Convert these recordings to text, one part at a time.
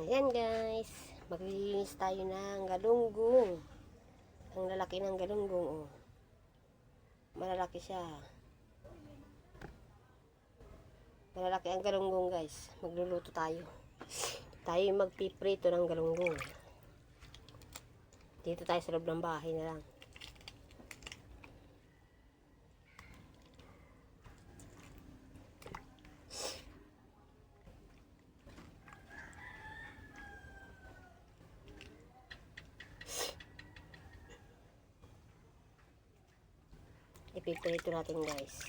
Ayan guys, maglilinis tayo ng galunggong. Ang lalaki ng galunggong, oh. Malalaki siya. Malalaki ang galunggong guys. Magluluto tayo. Tayo yung magpiprito ng galunggong. Dito tayo sa loob ng bahay na lang. Ipiprito natin guys.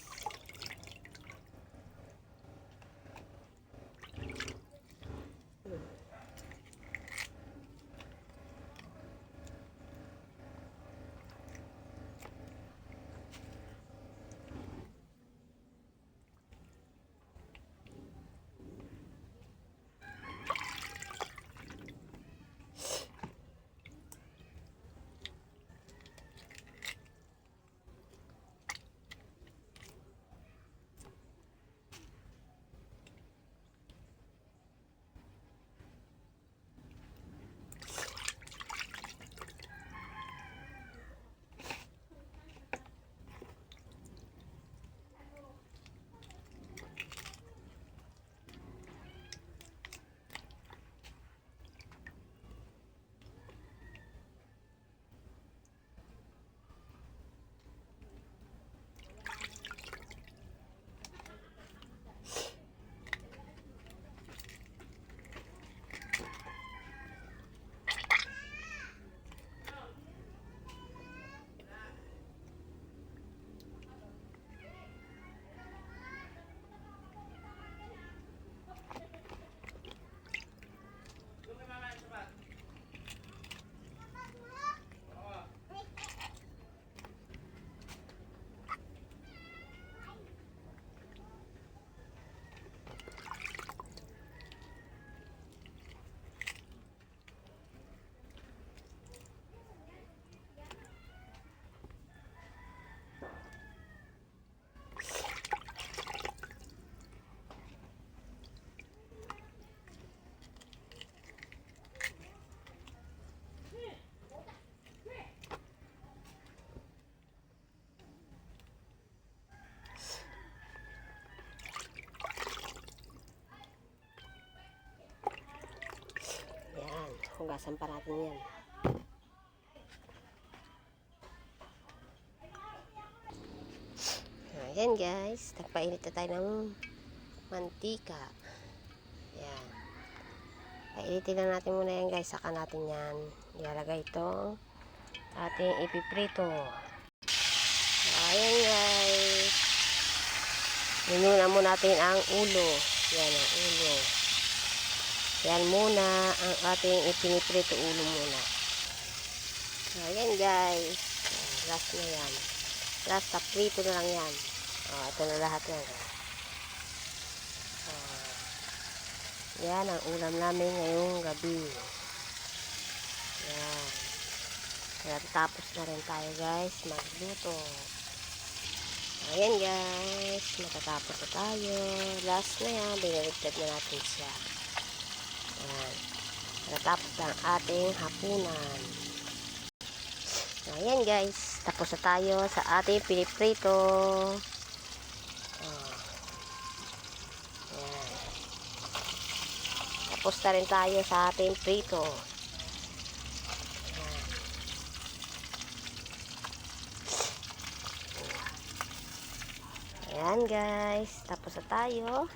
Hugasan pa natin yan. Ayan guys, nagpainit na tayo ng mantika. Ayan. Painitin lang natin muna yan guys, saka natin yan ilalagay itong ating ipiprito. Ayan guys, inuna muna natin ang ulo. Yan ang ulo. Yan muna ang ating ipiniprito ulo muna. Ayan guys. Last na yan. Last na prito na lang yan. Ito na lahat yan. Yan ang ulam namin ngayong gabi. Yan. Tapos na rin tayo guys magluto. Ayan guys. Matatapos na tayo. Last na yan. Binaligtad na natin siya. Ayan. Natapos na ang ating hapunan. Ayan guys. Tapos na tayo sa ating piniprito. Ayan. Tapos na rin tayo sa ating prito. Ayan guys. Tapos na tayo.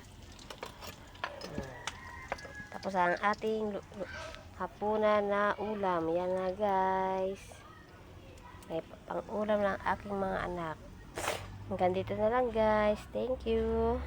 Tapos ang ating hapunan na ulam. Yan na guys. May pang ulam ng aking mga anak. Hanggang dito na lang guys. Thank you.